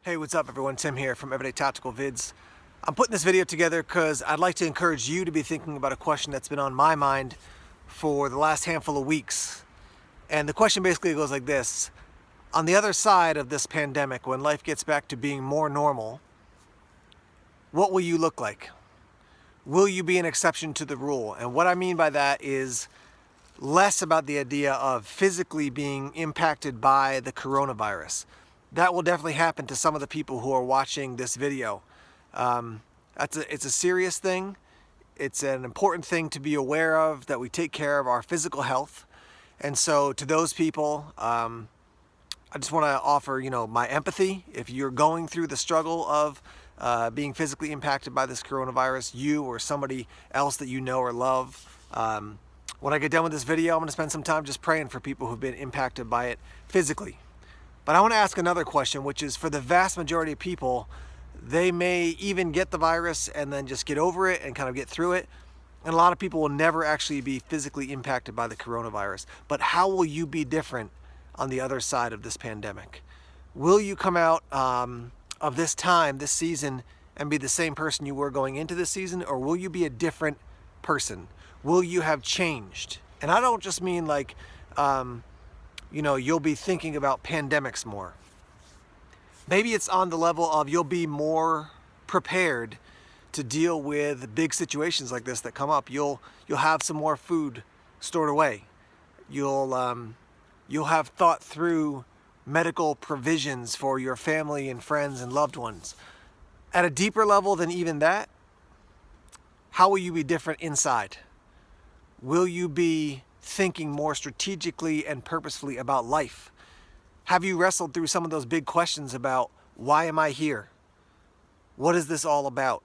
Hey, what's up everyone? Tim here from Everyday Tactical Vids. I'm putting this video together because I'd like to encourage you to be thinking about a question that's been on my mind for the last handful of weeks. And the question basically goes like this. On the other side of this pandemic, when life gets back to being more normal, what will you look like? Will you be an exception to the rule? And what I mean by that is less about the idea of physically being impacted by the coronavirus. That will definitely happen to some of the people who are watching this video. It's a serious thing. It's an important thing to be aware of, that we take care of our physical health. And so to those people, I just want to offer, my empathy. If you're going through the struggle of being physically impacted by this coronavirus, you or somebody else that you know or love, when I get done with this video, I'm going to spend some time just praying for people who've been impacted by it physically. But I want to ask another question, which is for the vast majority of people, they may even get the virus and then just get over it and kind of get through it. And a lot of people will never actually be physically impacted by the coronavirus. But how will you be different on the other side of this pandemic? Will you come out of this time, this season, and be the same person you were going into this season? Or will you be a different person? Will you have changed? And I don't just mean like, you'll be thinking about pandemics more. Maybe it's on the level of you'll be more prepared to deal with big situations like this that come up. You'll have some more food stored away. You'll have thought through medical provisions for your family and friends and loved ones. At a deeper level than even that, how will you be different inside? Will you be thinking more strategically and purposefully about life? Have you wrestled through some of those big questions about why am I here? What is this all about?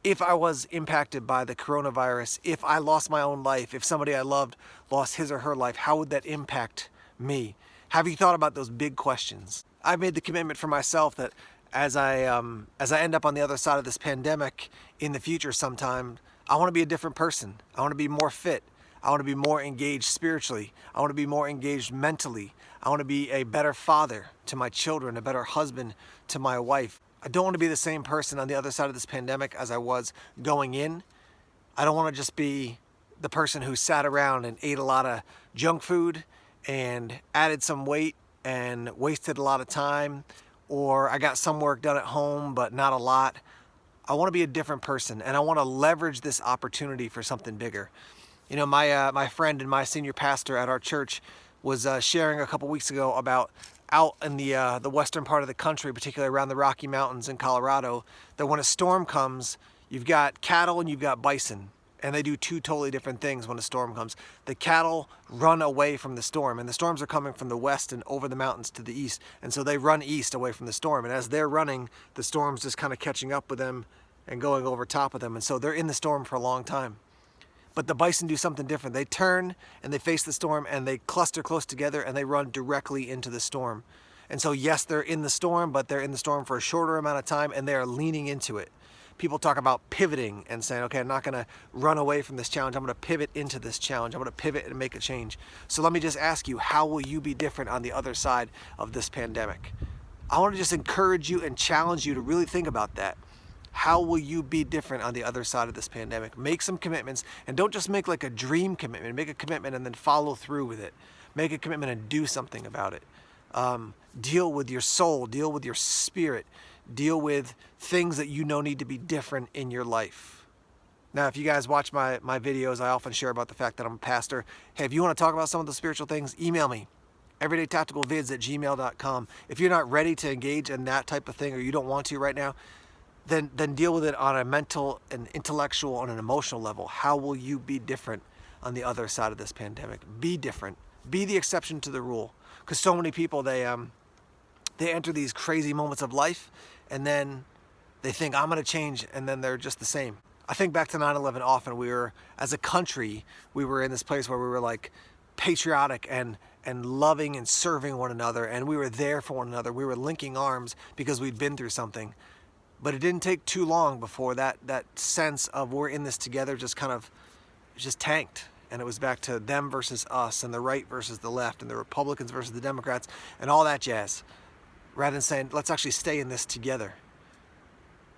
If I was impacted by the coronavirus, if I lost my own life, if somebody I loved lost his or her life, how would that impact me? Have you thought about those big questions? I've made the commitment for myself that as I end up on the other side of this pandemic in the future sometime, I want to be a different person. I want to be more fit. I want to be more engaged spiritually. I want to be more engaged mentally. I want to be a better father to my children, a better husband to my wife. I don't want to be the same person on the other side of this pandemic as I was going in. I don't want to just be the person who sat around and ate a lot of junk food and added some weight and wasted a lot of time, or I got some work done at home but not a lot. I want to be a different person, and I want to leverage this opportunity for something bigger. My friend and my senior pastor at our church was sharing a couple weeks ago about out in the western part of the country, particularly around the Rocky Mountains in Colorado, that when a storm comes, you've got cattle and you've got bison, and they do two totally different things when a storm comes. The cattle run away from the storm, and the storms are coming from the west and over the mountains to the east, and so they run east away from the storm, and as they're running, the storm's just kind of catching up with them and going over top of them, and so they're in the storm for a long time. But the bison do something different. They turn and they face the storm and they cluster close together and they run directly into the storm. And so yes, they're in the storm, but they're in the storm for a shorter amount of time and they are leaning into it. People talk about pivoting and saying, okay, I'm not gonna run away from this challenge. I'm gonna pivot into this challenge. I'm gonna pivot and make a change. So let me just ask you, how will you be different on the other side of this pandemic? I wanna just encourage you and challenge you to really think about that. How will you be different on the other side of this pandemic? Make some commitments, and don't just make like a dream commitment. Make a commitment and then follow through with it. Make a commitment and do something about it. Deal with your soul, deal with your spirit, deal with things that you know need to be different in your life. Now, if you guys watch my videos, I often share about the fact that I'm a pastor. Hey, if you want to talk about some of the spiritual things, email me. everydaytacticalvids@gmail.com. If you're not ready to engage in that type of thing, or you don't want to right now, then deal with it on a mental and intellectual and an emotional level. How will you be different on the other side of this pandemic? Be different. Be the exception to the rule. Because so many people, they enter these crazy moments of life and then they think, I'm going to change, and then they're just the same. I think back to 9/11 often. As a country, we were in this place where we were like patriotic and loving and serving one another, and we were there for one another. We were linking arms because we'd been through something. But it didn't take too long before that sense of we're in this together just tanked. And it was back to them versus us, and the right versus the left, and the Republicans versus the Democrats, and all that jazz. rather than saying, let's actually stay in this together.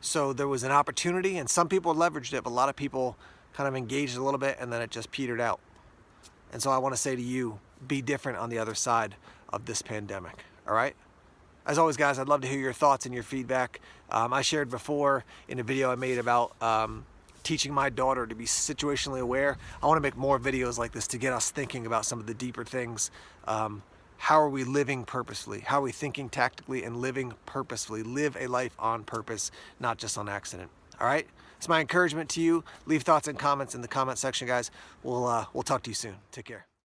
So there was an opportunity, and some people leveraged it, but a lot of people kind of engaged a little bit, and then it just petered out. And so I want to say to you, be different on the other side of this pandemic, all right? As always, guys, I'd love to hear your thoughts and your feedback. I shared before in a video I made about teaching my daughter to be situationally aware. I want to make more videos like this to get us thinking about some of the deeper things. How are we living purposefully? How are we thinking tactically and living purposefully? Live a life on purpose, not just on accident. All right? It's my encouragement to you. Leave thoughts and comments in the comment section, guys. We'll talk to you soon. Take care.